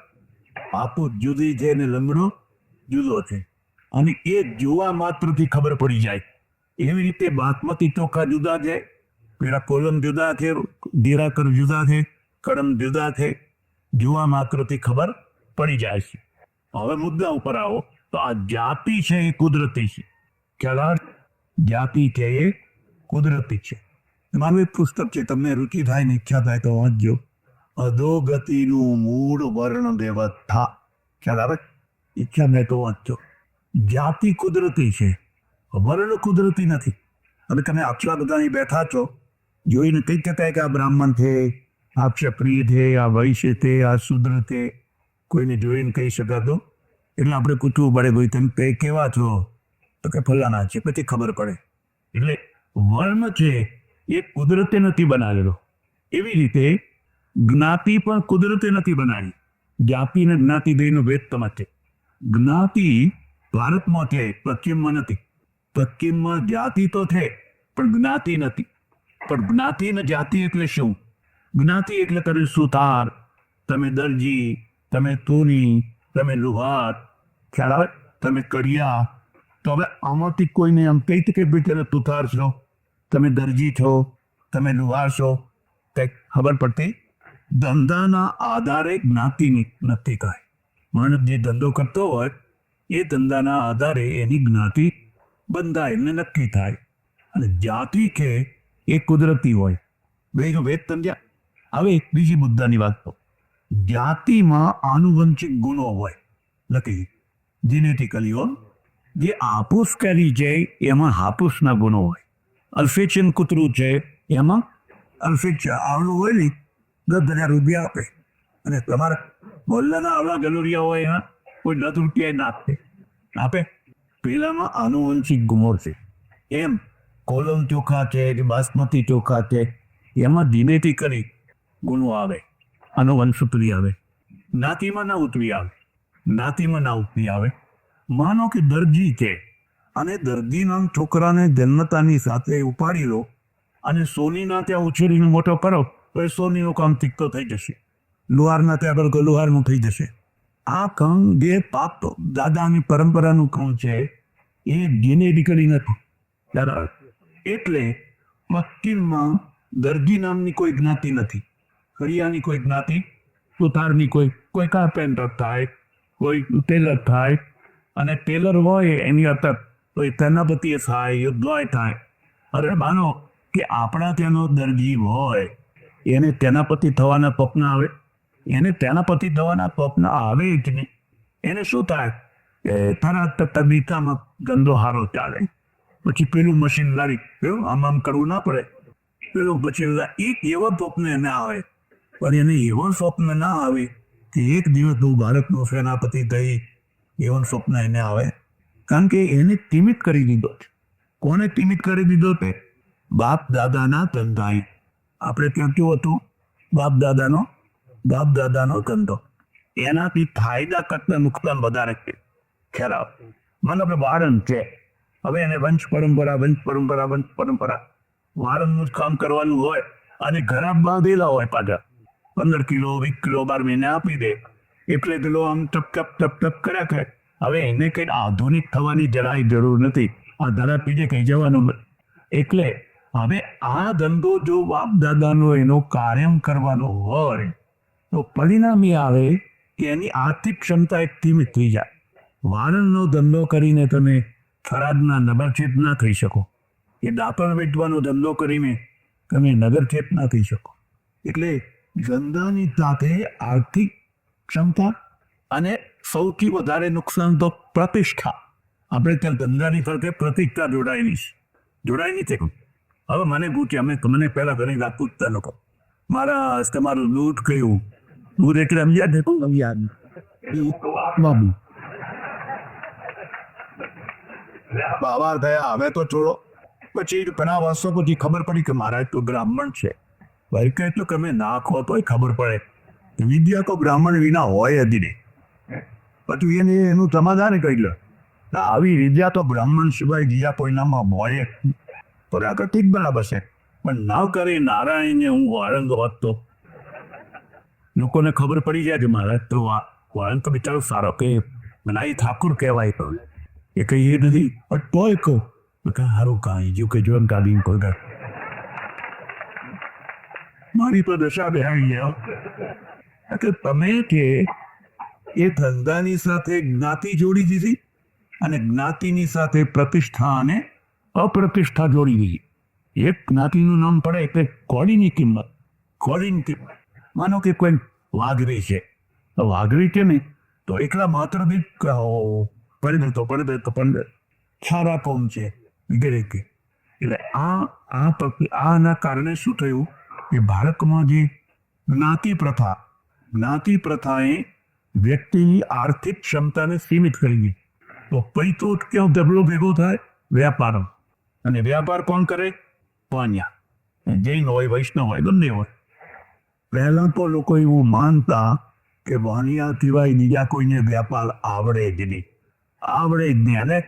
હાપુસ જુદી છે અને લંગડો જુદો છે. અને એ જોવા માત્રથી ખબર પડી જાય. એવી રીતે બાસમતી ચોખા જુદા છે, પેલા કોલમ જુદા છે, ધીરાકર જુદા છે, કડમ જુદા છે. જોવા માત્રથી ખબર પડી જાય છે. હવે મુદ્દા ઉપર આવો તો આ જાતિ છે એ કુદરતી છે. ખ્યાલ? જાતિ છે એ કુદરતી છે. મારું એક પુસ્તક છે, તમને રુચિ થાય ને ઈચ્છા થાય તો વાંચજો. અધોગતિનું મૂળ વર્ણ વ્યવસ્થા. ખ્યાલ આવે? ઈચ્છા થાય તો વાંચજો. જાતિ કુદરતી છે, વર્ણ કુદરતી નથી. હવે તમે આટલા બધા અહીં બેઠા છો, જોઈને કઈ કહેતા કે આ બ્રાહ્મણ છે, આ ક્ષત્રિય છે, આ વૈશ્ય છે, આ શુદ્ર છે, કોઈને જોઈને કહી શકાતો. એટલે આપણે પૂછવું પડે, ભાઈ તમે કઈ કેવા છો? તો કે ફલાણા છે, પછી ખબર પડે. એટલે વર્ણ છે એ કુદરતે નથી બનાવેલો. એવી રીતે જ્ઞાતિ પણ કુદરતે નથી બનાવી. જાતિ અને જ્ઞાતિ બેનો ભેદ તમારે છે. જ્ઞાતિ ભારતમાં છે, પશ્ચિમમાં નથી. પશ્ચિમમાં જાતિ તો છે પણ જ્ઞાતિ નથી. પણ જ્ઞાતિ અને જાતિ એટલે શું? જ્ઞાતિ એટલે તમે સુથાર, તમે દરજી, તમે તોરી, તમે લુહાર, ખ્યાલ આવે? તમે કડિયા. તો હવે આમાંથી કોઈને આમ કઈ રીતે ભાઈ તમે સુથાર છો, તમે દરજી છો, તમે લુહાર છો, કંઈક ખબર પડતી? ધંધાના આધારે જ્ઞાતિની નથી કાંઈ. માણસ જે ધંધો કરતો હોય એ ધંધાના આધારે એની જ્ઞાતિ બંધાય ને નક્કી થાય. અને જાતિ કે એ કુદરતી હોય, બીજું વેદ સમજ્યા. હવે એક બીજી મુદ્દાની વાત તો, જાતિમાં આનુવંશિક ગુણો હોય લખી જીનેટિકલી હોય. જે હાપુસ કરી છે એમાં હાપુસના ગુણો હોય, અલ્ફેચિયન કૂતરું છે એમાં અલ્ફેચ આવડું હોય ને 10,000 રૂપિયા આપે, અને તમારા મોલ્લાના આવડા ગલુરિયા હોય એમાં કોઈ 10 રૂપિયા ના આપે. પેલામાં આનુવંશિક ગુણો છે. એમ કોલમ ચોખા છે કે બાસમતી ચોખા છે એમાં જીનેટિકલી ગુણો આવે, આનુવંશ ઉતરી આવે. નાતીમાં ના ઉતરી આવે, નાતીમાં ના ઉતરી આવે. માનો કે દરજી છે અને દર્દીના છોકરાને જન્મતાની સાથે ઉપાડી લો અને સોનીના ત્યાં ઉછેરીને મોટો કરો તો એ સોનીનું કામ તીકતો થઈ જશે, લુહારના ત્યાં આગળ તો લુહારનું થઈ જશે. આ કામ જે પાપ દાદાની પરંપરાનું કામ છે એ જેનેટિકલી નથી. બરાબર. એટલે મસ્કિનમાં દરજી નામની કોઈ જ્ઞાતિ નથી, કરિયાની કોઈ જ્ઞાતિ, સુથારની કોઈ કાર્પેન્ટર થાય, કોઈ ટેલર થાય, અને ટેલર હોય એની અતર તો એ સેનાપતિએ થાય, યુદ્ધોય થાય. અરે માનો કે આપણા ત્યાંનો દરજી હોય એને સેનાપતિ થવાના સ્વપ્ન આવે, એને સેનાપતિ થવાના સ્વપ્ન આવે જ નહીં. એને શું થાય કે તરત તબીકામાં ગંદો હારો ચાલે, પછી પેલું મશીન લાવી આમ કરવું ના પડે, પેલું પછી એક એવો સ્વપ્ન એને આવે. પણ એને એવો સ્વપ્ન ના આવે કે એક દિવસ હું ભારતનો સેનાપતિ થઈ, એવો સ્વપ્ન એને આવે. કારણ કે એને ટીમિત કરી દીધો છે. કોને ટીમિત કરી દીધો તે? બાપ દાદાના ધંધાએ. આપણે ત્યાં કેવું હતું, બાપ દાદાનો ધંધો, એનાથી ફાયદા કરતા નુકસાન વધારે છે. ખ્યાલ આવે? મને આપણે વારન છે, હવે એને વંશ પરંપરા વારનનું જ કામ કરવાનું હોય અને ઘણા બાંધેલા હોય પાછા 15 કિલો 20 કિલો 12 મહિને આપી દે, એટલે પેલો આમ ટપ કર્યા કરે. હવે એને કંઈ આધુનિક થવાની જરાય જરૂર નથી, આ ધરા પીજે કઈ જવાનું. એટલે હવે આ ધંધો જો બાપ દાદાનો એનો કાયમ કરવાનો હોય તો પરિણામ એ આવે કે એની આર્થિક ક્ષમતા એક સીમિત થઈ જાય. વારણનો ધંધો કરીને તમે થરાદના નગરચેત ના થઈ શકો, એ દાપણ વેચવાનો ધંધો કરીને તમે નગરચેત ના થઈ શકો. એટલે ધંધાની સાથે આર્થિક ક્ષમતા અને સૌથી વધારે નુકસાન તો પ્રતિષ્ઠા. આપણે ત્યાં ધંધાની સાથે પ્રતિષ્ઠા જોડાયેલી છે. હવે મને પૂછ્યા, મને પહેલા ઘણી વાત પૂછતા લોકો, મારા તમારું દૂધ કયું દૂધ એટલે યાદ હતું બાબુ બાવા થયા, હવે તો છોડો. પછી ઘણા વર્ષો પછી ખબર પડી કે મારા તો બ્રાહ્મણ છે. ભાઈ કે એટલું તમે નાખો તોય ખબર પડે વિદ્યા તો બ્રાહ્મણ વિના હોય જ નહીં. પછી એનું સમાધાન કરી લે, આવી વિદ્યા તો બ્રાહ્મણ સિવાય બીજા કોઈનામાં હોય. ઠીક બરાબર છે, પણ ના કરે નારાયણને હું વાળંદ હોત તો લોકોને ખબર પડી જાય કે મારા તો વાળંદ તો બિચારો સારો કે મનાઈ ઠાકુર કહેવાય. તો એ કઈ એ નથી, પણ તોય કહું સારું કાંઈ જો કે જોન કાઢી કોઈ મારી તો દશા બેહાડી ગયા કે તમે કે એ ધંધાની સાથે જ્ઞાતિ જોડી દીધી અને જ્ઞાતિની સાથે પ્રતિષ્ઠા અને અપ્રતિષ્ઠા જોડી દીધી. એક જ્ઞાતિનું નામ પડે એટલે કોળીની કિંમત. માનો કે કોઈ વાઘરી છે, વાઘરી છે ને તો એકલા માત્ર બી પડે સારા કોમ છે વગેરે. એટલે આના કારણે શું થયું કે ભારતમાં જે જ્ઞાતિ પ્રથાએ વ્યક્તિની આર્થિક ક્ષમતાને સીમિત કરી દીધી. તો પછી તો ક્યાં દબલો ભેગો થાય? વ્યાપાર. અને વ્યાપાર કોણ કરે? વાણિયા. જૈન હોય, વૈષ્ણવ હોય, ગમે હોય. પહેલા તો લોકો એવું માનતા કે વાણિયા સિવાય બીજા કોઈને વ્યાપાર આવડે જ નહીં. અને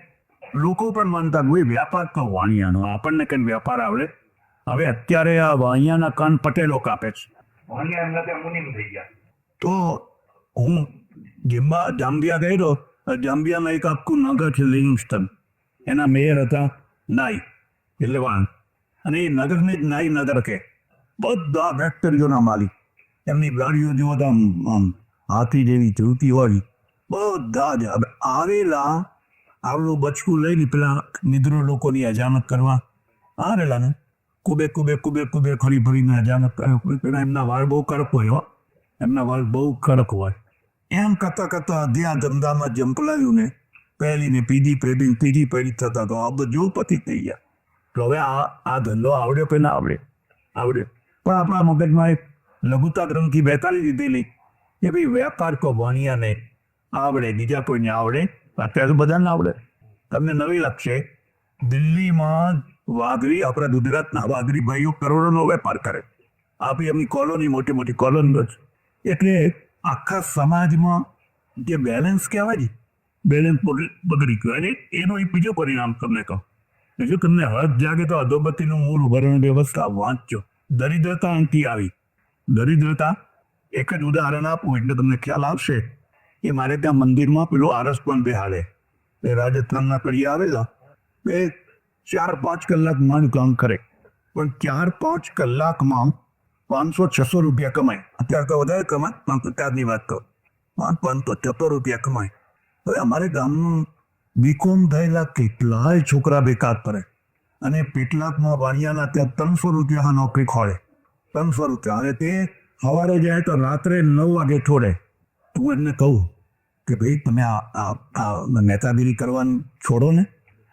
લોકો પણ માનતા ભાઈ વ્યાપાર તો વાણિયાનો, આપણને કઈ વ્યાપાર આવડે. હવે અત્યારે આ વાણિયાના કાન પટેલો કાપે છે. તો હું જાંબિયા ગયેલો, જાંબિયામાં એક આખું નગર છે લિવિંગસ્ટન, એના મેયર હતા નાઈ, એટલે વાણ. અને એ નગરને જ નાઈ નગર કે. બધા ફેક્ટરીઓના માલિક, એમની ગાડીઓ જુઓ તો આમ હાથી જેવી ચૂતી હોય, બધા જ આવેલા આવડું બચકું લઈને પેલા નિદ્રો લોકોની અજામત કરવા આવેલા ને કુબે કુબે કુબે કુબે ફરી ફરીને હજામત કરે. પેલા એમના વાળ બહુ કડક હોય હો, એમના વાળ બહુ કડક હોય. એમ કરતા કરતા ત્યાં ધંધામાં જંપલાવ્યું ને, પહેલી ને પીધી પેઢી ત્રીજી પેઢી થતા તો આ બધું પતિ થઈ ગયા. તો હવે આ ધંધો આવડ્યો કે ના આવડે. પણ આપણા મગજમાં એક લઘુતા ગ્રંથિ બેતાલી દીધેલી કે ભાઈ વેપાર કો ભણિયાને આવડે, બીજા કોઈને આવડે. અત્યારે તો બધાને આવડે. તમને નવી લાગશે, દિલ્હીમાં વાઘરી, આપણા ગુજરાતના વાઘરી ભાઈઓ કરોડોનો વેપાર કરે. આપી એમની કોલોની, મોટી મોટી કોલોની છે. એટલે આખા સમાજમાં જે બેલેન્સ કહેવાય ને, બેલેન્સ બગડી ગયો. અને એનો એક બીજો પરિણામ તમને કહું. જો તમને હદ જાગે તો અધોગતિનું મૂળ ભરણ વ્યવસ્થા વાંચજો. દરિદ્રતા અંતિ આવી. દરિદ્રતા એક જ ઉદાહરણ આપું એટલે તમને ખ્યાલ આવશે કે મારે ત્યાં મંદિરમાં પેલો આરસ પણ બેહાડે. એ રાજસ્થાનના કડી આવેલા, બે 4-5 કલાક માંડ કામ કરે, પણ 4-5 કલાકમાં 500-600 રૂપિયા કમાય. અત્યારે તો વધારે કમાય, પણ ત્યારની વાત કહું, 500-600 રૂપિયા કમાય. હવે અમારે ગામનું બીકોમ થયેલા કેટલાય છોકરા બેકાર પડે, અને પેટલાકમાં વાણિયાના ત્યાં 300 રૂપિયા નોકરી ખોળે. 300 રૂપિયા. અને તે સવારે જાય તો રાત્રે 9 વાગે છોડે. તું એમને કહું કે ભાઈ તમે આ નેતાગીરી કરવાનું છોડો ને,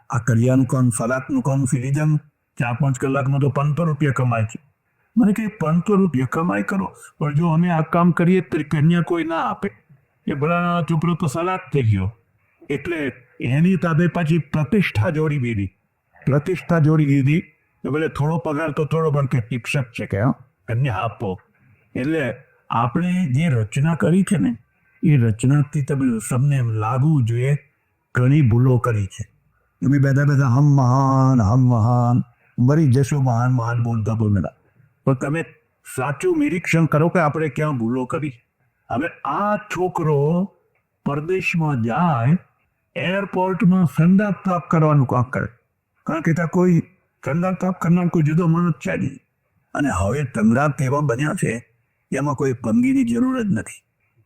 આ કરિયાનું કામ, સલાદનું કામ, ફિલિઝમ 4-5 કલાકમાં તો 500 રૂપિયા કમાય છે. મને કે 500 રૂપિયા કમાઈ કરો, પણ જો અમે આ કામ કરીએ તો કન્યા કોઈ ના આપે. એ ભલા છોકરો તો સલાદ થઈ ગયો. એટલે એની તાબે પાછી પ્રતિષ્ઠા જોડી દીધી. તો ભલે થોડો પગાર તો થોડો, પણ કે ટિપ્સક છે કે કન્યા આપો. એટલે આપણે જે રચના કરી છે ને, એ રચનાથી તમે તમને એમ લાગવું જોઈએ ઘણી ભૂલો કરી છે. તમે બેઠા હમ મહાન મરી જશો મહાન બોલતા બોલતા. પણ તમે સાચું નિરીક્ષણ કરો કે આપણે ક્યાં ભૂલો કરી. હવે આ છોકરો પરદેશમાં જાય, એરપોર્ટમાં સંદાપ તાપ કરવાનું કામ કરે, કારણ કે ત્યાં કોઈ સંદાપ તાપ કરનાર કોઈ જુદો માણસ છે નહીં. અને હવે સંદાપ એવા બન્યા છે એમાં કોઈ ભંગીની જરૂર જ નથી.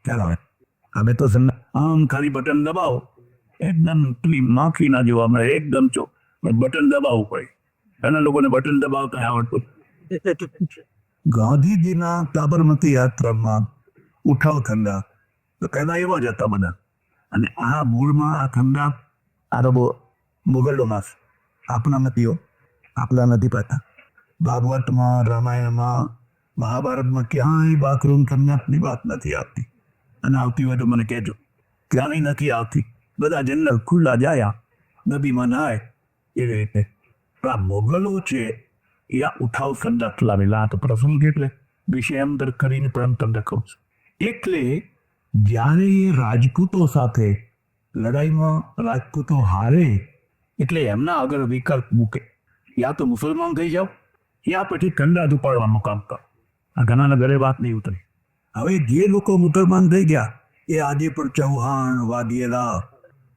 ચાલો હવે તો આમ ખાલી બટન દબાવો, એકદમ પેલી માખી ના જોવા મળે, એકદમ ચો બટન દબાવવું પડે. ઘણા લોકોને બટન દબાવતા આવડતું. ગાંધીજીના સાબરમતી યાત્રામાં ઉઠાવ ખંડા તો પહેલા એવા જ હતા બધા. અને આ મૂળમાં આ ખંડા આરબો મુગલોના છે. આપણા નથી પાતા. ભાગવતમાં, રામાયણમાં, મહાભારતમાં ક્યાંય બાથરૂમ ખંડાની વાત નથી આવતી. અને આવતી હોય તો મને કહેજો. ક્યાંય નથી આવતી. બધા જનરલ ખુલ્લા જાય, નદીમાં નાય એવી રીતે. આ મોગલો છે એ આ ઉઠાવ ખંડા લાવેલા. તો પ્રસંગ એટલે વિષયાંતર કરીને પણ તમને કહું છું. એટલે જ્યારે એ રાજપૂતો સાથે લડાઈમાં રાજપૂતો હારે, એટલે એમના આગળ વિકલ્પ મૂકે, યા તો મુસલમાન થઈ જાઓ, યા પછી ખંડા ઉપાડવાનું કામ કરો. આ ઘણાના ઘરે વાત નહીં ઉતરી. હવે જે લોકો મુસલમાન થઈ ગયા એ આજે પણ ચૌહાણ, વાઘેલા,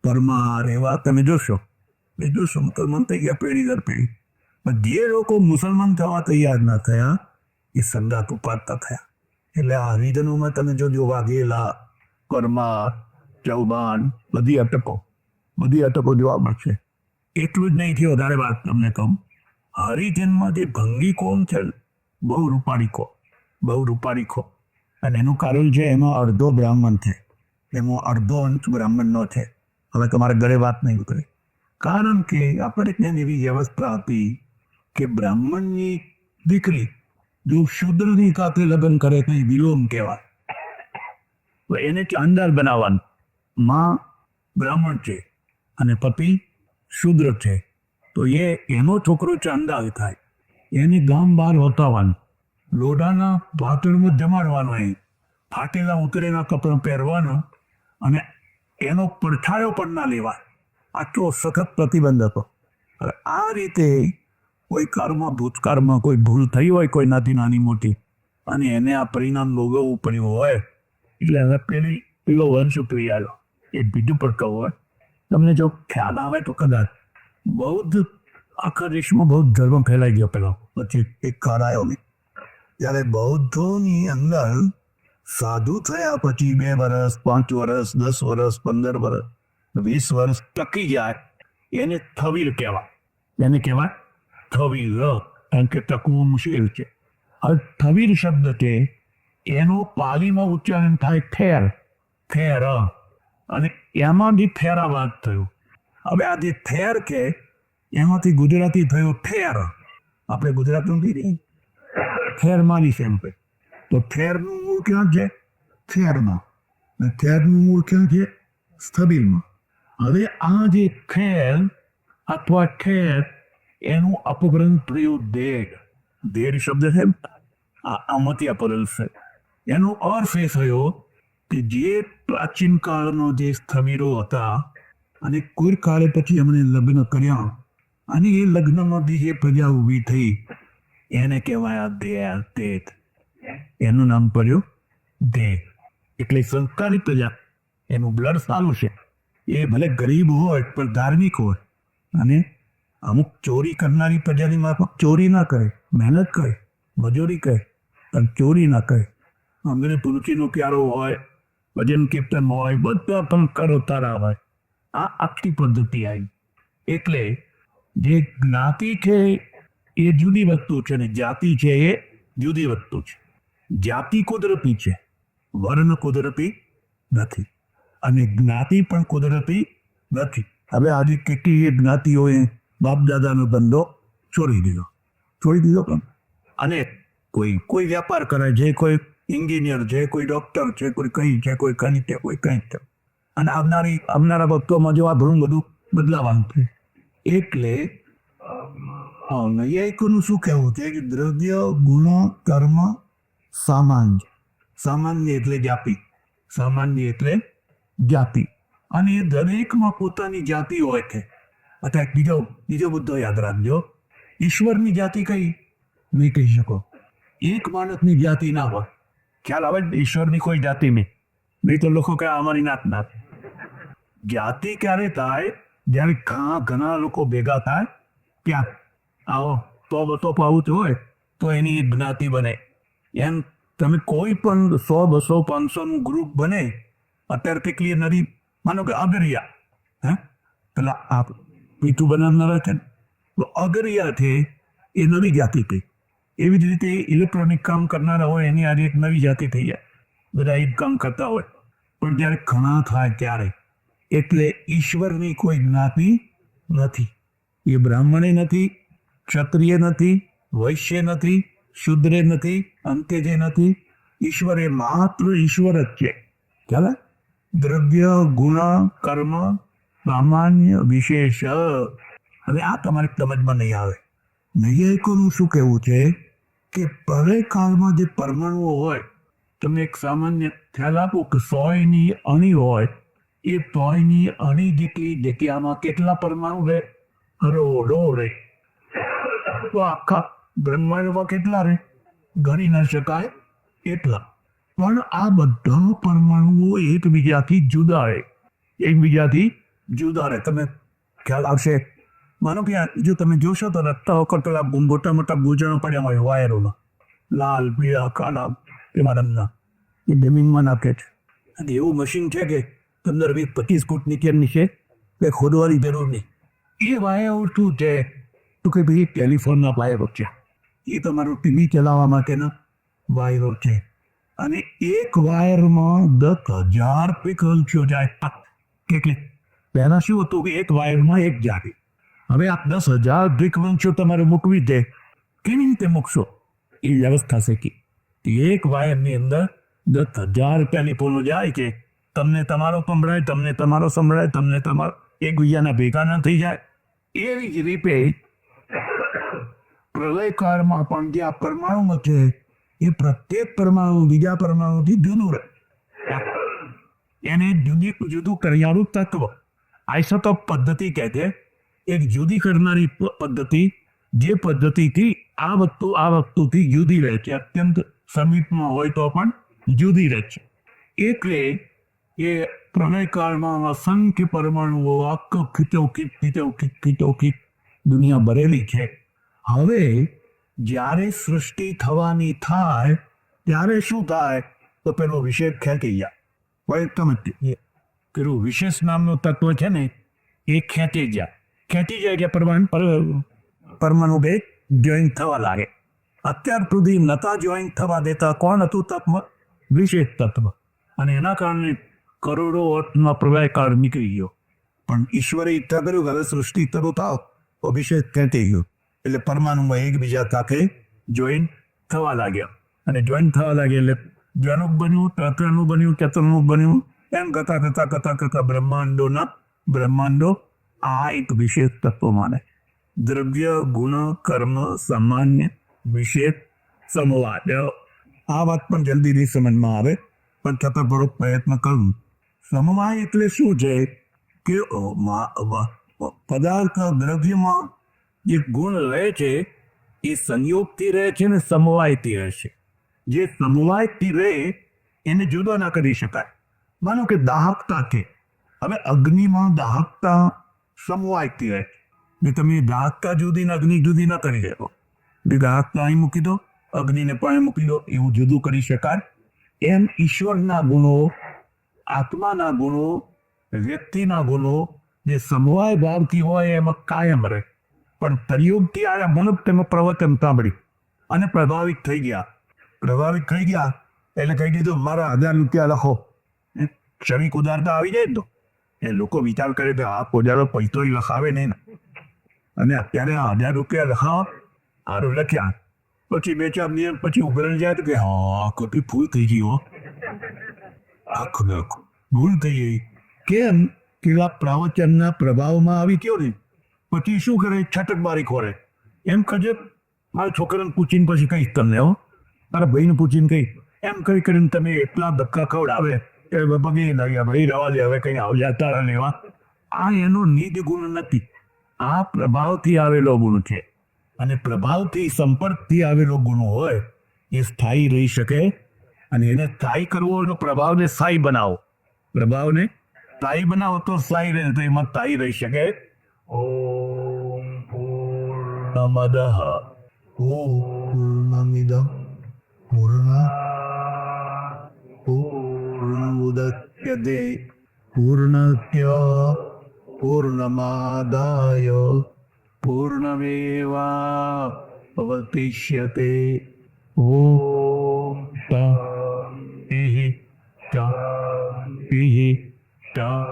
પરમાર એવા તમે જોશો મુસલમાન થઈ ગયા પેઢી દર પેઢી. પણ જે લોકો મુસલમાન થવા તૈયાર ના થયા એ સંગાત ઉપાડતા થયા. એટલે આ હરિજનોમાં તમે જોજો વાઘેલા, પરમાર, ચૌહાણ, બધી અટકો જોવા મળશે. એટલું જ નહીં થયું, વધારે વાત તમને કહું. હરિજનમાં જે ભંગી કોમ છે, બહુ રૂપાળી કો. અને એનું કારણ છે એમાં અડધો બ્રાહ્મણ છે, એમાં અડધો અંશ બ્રાહ્મણનો છે. હવે તમારે ઘરે વાત નહીં કરે, કારણ કે આપણે ત્યાં એવી વ્યવસ્થા હતી કે બ્રાહ્મણની દીકરી જો શૂદ્રની સાથે લગ્ન કરે તો એ વિલોમ કહેવાય. એને ચાંદાલ બનાવવાનું. માં બ્રાહ્મણ છે અને પતિ શૂદ્ર છે, તો એનો છોકરો ચાંદાલ થાય. એને ગામ બહાર હોતાવાનું, લોઢાના ભાતરમાં જમાડવાનો, એ ફાટેલા ઉતરેલા કપડાં પહેરવાનો, અને એનો પડછાયો પણ ના લેવાય. આટલો સખત પ્રતિબંધ હતો. હવે આ રીતે કોઈ ભૂતકાળમાં કોઈ ભૂલ થઈ હોય, કોઈ નાની મોટી, અને એને આ પરિણામ ભોગવવું પડ્યું હોય, એટલે હવે પેલો વંશ ઉતરી આવ્યો. એ બીજું પણ કહું હોય, તમને જો ખ્યાલ આવે તો કદાચ બૌદ્ધ આખા દેશમાં બૌદ્ધ ધર્મ ફેલાઈ ગયો પેલો, પછી એક કાળ આવ્યો નહીં. જ્યારે બૌદ્ધોની અંદર સાધુ થયા પછી 2 વર્ષ, 5 વર્ષ, 10 વર્ષ, 15 વર્ષ, 20 વર્ષ ટકી જાય, એને થવીર કહેવાય. એને કહેવાય થવીર. કારણ કે ટકવું મુશ્કેલ છે. હવે થવીર શબ્દ છે એનું પાલીમાં ઉચ્ચારણ થાય ઠેર, ઠેર, અને એમાંથી ઠેરાવાદ થયું. હવે આ જે ઠેર કે એમાંથી ગુજરાતી થયું ઠેર. આપણે ગુજરાતનું કીધી ઠેર માની સેમ્પે, તો ઠેરનું મૂળ ક્યાં છે? ઠેરમાં. અને ઠેરનું મૂળ ક્યાં છે? સ્થબિલમાં. હવે આ જે ઠેર અથવા ઠેર એનું અપભ્રંશ થયું દેડ. દેડ શબ્દ છે આમાંથી અપભ્રંશ છે. એનો અર્થ એ થયો કે જે પ્રાચીન કાળનો જે સ્થવિરો હતા અને કોઈ કાળે પછી એમણે લગ્ન કર્યા અને એ લગ્નમાંથી જે પ્રજા ઊભી થઈ એને કહેવાય દેહ. એનું નામ પડ્યું દેહ. એટલે સંસ્કારી પ્રજા, એનું બ્લડ સારું છે, એ ભલે ગરીબ હોય પણ ધાર્મિક હોય, અને અમુક ચોરી કરનારી પ્રજાની માફક ચોરી ના કરે, મહેનત કરે, મજૂરી કરે, પણ ચોરી ના કરે. અંગ્રેજ પુરુષીનો ક્યારો હોય, ભજન કીર્તન હોય, બધા પણ કરો તારા હોય. આ આખી પદ્ધતિ આવી. એટલે જે જ્ઞાતિ છે એ જુદી વસ્તુ છે ને જાતિ છે એ જુદી વસ્તુ છે. જાતિ કુદરતી છે, વર્ણ કુદરતી નથી, અને જ્ઞાતિ પણ કુદરતી નથી. હવે આજે કેટલી જ્ઞાતિઓએ બાપ દાદાનો ધંધો છોડી દીધો પણ, અને કોઈ વ્યાપાર કરે છે, કોઈ એન્જિનિયર છે, કોઈ ડોક્ટર છે, કોઈ કંઈ છે, કોઈ કંઈ છે, કોઈ કંઈ છે. અને આવનારા વખતોમાં જો આ ઘણું બધું બદલાવાનું છે. એટલે નૈયાયિકોનું શું કહેવું છે કે દ્રવ્ય, ગુણ, કર્મ, સામાન્ય. સામાન્ય એટલે જાતિ, સામાન્ય એટલે જાતિ. અને એ દરેકમાં પોતાની જાતિ હોય છે. અત્યારે બીજો મુદ્દો યાદ રાખજો, ઈશ્વરની જાતિ કઈ નહીં કહી શકો. એક માણસની જાતિ ના હોય. ખ્યાલ આવે ને? ઈશ્વરની કોઈ જાતિ નહીં તો લોકો કહે અમારી નાત. જાતિ ક્યારે થાય? જ્યારે ઘણા લોકો ભેગા થાય ત્યાં આવો તો આવું હોય તો એની એક જ્ઞાતિ બને. એમ તમે કોઈ પણ 100, 200, 500નું ગ્રુપ બને. અત્યારે કેટલી નદી, માનો કે અગરિયા, પેલા આ મીઠું બનાવનારા છે, તો અગરિયા છે એ નવી જાતિ થઈ. એવી જ રીતે ઇલેક્ટ્રોનિક કામ કરનારા હોય એની આજે એક નવી જાતિ થઈ જાય. બધા એ કામ કરતા હોય, પણ જ્યારે ઘણા થાય ત્યારે. એટલે ઈશ્વરની કોઈ જ્ઞાતિ નથી. એ બ્રાહ્મણે નથી, ક્ષત્રિય નથી, વૈશ્ય નથી, શુદ્રે નથી, અંત્યજે નથી. ઈશ્વર એ માત્ર ઈશ્વર જ છે. ખ્યાલ? દ્રવ્ય, ગુણ, કર્મ, સામાન્ય, વિશેષ. હવે આ તમારે સમજમાં નહીં આવે. નૈયાયિકોનું શું કહેવું છે કે પ્રલય કાળમાં જે પરમાણુઓ હોય, તમને એક સામાન્ય ખ્યાલ આપો કે 100ની અણી હોય, એ 100ની અણી જેટલી જગ્યામાં કેટલા પરમાણુ રહે? કરોડો રહે. તો આખા બ્રહ્માંડમાં કેટલા રહે? ગણી ન શકાય એટલા. પણ આ બધા પરમાણુઓ એકબીજાથી જુદા રહે, એકબીજાથી જુદા રહે. તમે ખ્યાલ આવશે. માનો કે જો તમે જોશો તો રસ્તા વખત પેલા મોટા મોટા ગુજરો પડ્યા હોય વાયરોમાં, લાલ, પીળા, કાળા, એમાં રંગના, એ જમીનમાં નાખે છે. અને એવું મશીન છે કે 15, 20, 25 ફૂટ નીચે કે ખોદવાની જરૂર નહીં. એ વાયરો શું છે? તો કે ભાઈ ટેલિફોનના વાયરો છે. એ તમારું ટીવી ચલાવવા માટેના વાયરો છે. અને એક વાયરમાં 10,000 ફ્રીક્વન્સીઓ જાય. કેટલી? પહેલા શું હતું કે એક વાયરમાં એક જાતિ. હવે આ 10,000 ફ્રીક્વન્સીઓ તમારે મૂકવી છે. કેવી રીતે મૂકશો? એ વ્યવસ્થા શીખી. એક વાયરની અંદર 10,000 ટેલિફોનો જાય છે. તમને તમારો સંભળાય, તમને તમારો સંભળાય, તમને તમારો, એકબીજાના ભેગા ના થઈ જાય. એવી જ રીતે પ્રલયકાળમાં પણ જે આ પરમાણુ છે એ પ્રત્યેક પરમાણુ બીજા પરમાણુથી જુદું રહે. એને જુદું કરનારું તત્વ આઇસોટોપ પદ્ધતિ કહે છે. એક જુદી કરનારી પદ્ધતિ, જે પદ્ધતિથી આ વસ્તુથી જુદી રહે છે, અત્યંત સમીપમાં હોય તો પણ જુદી રહે છે. એટલે એ પ્રલયકાળમાં અસંખ્ય પરમાણુઓ આખો ખીચોખીચ દુનિયા ભરેલી છે. હવે જ્યારે સૃષ્ટિ થવાની થાય ત્યારે શું થાય? તો પેલો વિશેષ ખેંચી જાય. પેલું વિશેષ નામનું તત્વ છે ને, એ ખેંચી જાય કે પરમાણુ બે જોઈન્ટ થવા લાગે. અત્યાર સુધી નતા જોઈન્ટ થવા દેતા. કોણ હતું તત્વ? વિશેષ તત્વ. અને એના કારણે કરોડો વર્ષનો પ્રલયકાળ નીકળી ગયો. પણ ઈશ્વરે ઈચ્છા કર્યું કે હવે સૃષ્ટિ શરૂ થાવ તો વિશેષ ખેંચી ગયું. એટલે પરમાણુમાં એકબીજા સાથે જોઈન્ટ થવા લાગ્યા. અને જોઈન્ટ થવા લાગ્યા એટલે દ્વૈનું બન્યું, ત્રત્રનું બન્યું, ચતુર્નું બન્યું. એમ કરતા બ્રહ્માંડો આ એક વિશેષ તત્વ માને. દ્રવ્ય, ગુણ, કર્મ, સામાન્ય, વિશેષ, સમવાય. આ વાત પણ જલ્દીથી સમજમાં આવે, પણ છતાં થોડોક પ્રયત્ન કરું. સમવાય એટલે શું છે કે પદાર્થ દ્રવ્યમાં જે ગુણ રહે છે એ સંયોગથી રહે છે ને સમવાયથી રહે છે. જે સમવાયથી રહે એને જુદો ના કરી શકાય. માનો કે દાહકતા છે. હવે અગ્નિમાં દાહકતા સમવાયથી રહે ને તમે દાહકતા જુદી ને અગ્નિ જુદી ના કરી શકો. દાહકતા અહીં મૂકી દો, અગ્નિને પણ મૂકી દો, એવું જુદું કરી શકાય. એમ ઈશ્વરના ગુણો, આત્માના ગુણો, વ્યક્તિના ગુણો જે સમવાય ભાવથી હોય એમાં કાયમ રહે. પણ તરયોગથી આવ્યા ગુણ તેમાં પ્રવચન સાંભળી અને પ્રભાવિત થઈ ગયા. એટલે કહી દીધું મારા 1000 રૂપિયા લખો. ક્ષણિક ઉદારતા આવી જાય તો એ લોકો વિચાર કરે કે આ પોજારો પૈસો લખાવે નહીં. અને અત્યારે 1000 રૂપિયા લખાવો, સારું લખ્યા. પછી 2-4 દિવસ પછી ઉઘરાણ જાય તો કે હા કપી ફૂલ થઈ ગઈ. આખું ભૂલ થઈ ગઈ. કેમ કે આ પ્રવચનના પ્રભાવમાં આવી ગયો ને. પછી શું કરે? છટકબારી ખોરે. એમ કરજે મારા છોકરાને પૂછીને પછી કહીશ તમને. તારા ભાઈને પૂછીને કહીશ. એમ કરીને તમે એટલા ધક્કા ખવડાવે કે પગે લાગ્યા ભાઈ રવા દે, હવે કંઈ આવજા તારા લેવા. આ એનો નિજ ગુણ નથી. આ પ્રભાવથી આવેલો ગુણ છે. અને પ્રભાવથી સંપર્કથી આવેલો ગુણ હોય એ સ્થાયી રહી શકે. અને એને સ્થાયી કરવો એટલે પ્રભાવને સ્થાયી બનાવો. પ્રભાવને સ્થાયી બનાવો તો સ્થાયી રહે, તો એમાં સ્થાયી રહી શકે. ઓમ પૂર્ણમદઃ પૂર્ણમિદં પૂર્ણમુદચ્યતે પૂર્ણસ્ય પૂર્ણમાદાય પૂર્ણમેવાવશિષ્યતે. ઓમ શાંતિઃ શાંતિઃ શાંતિઃ.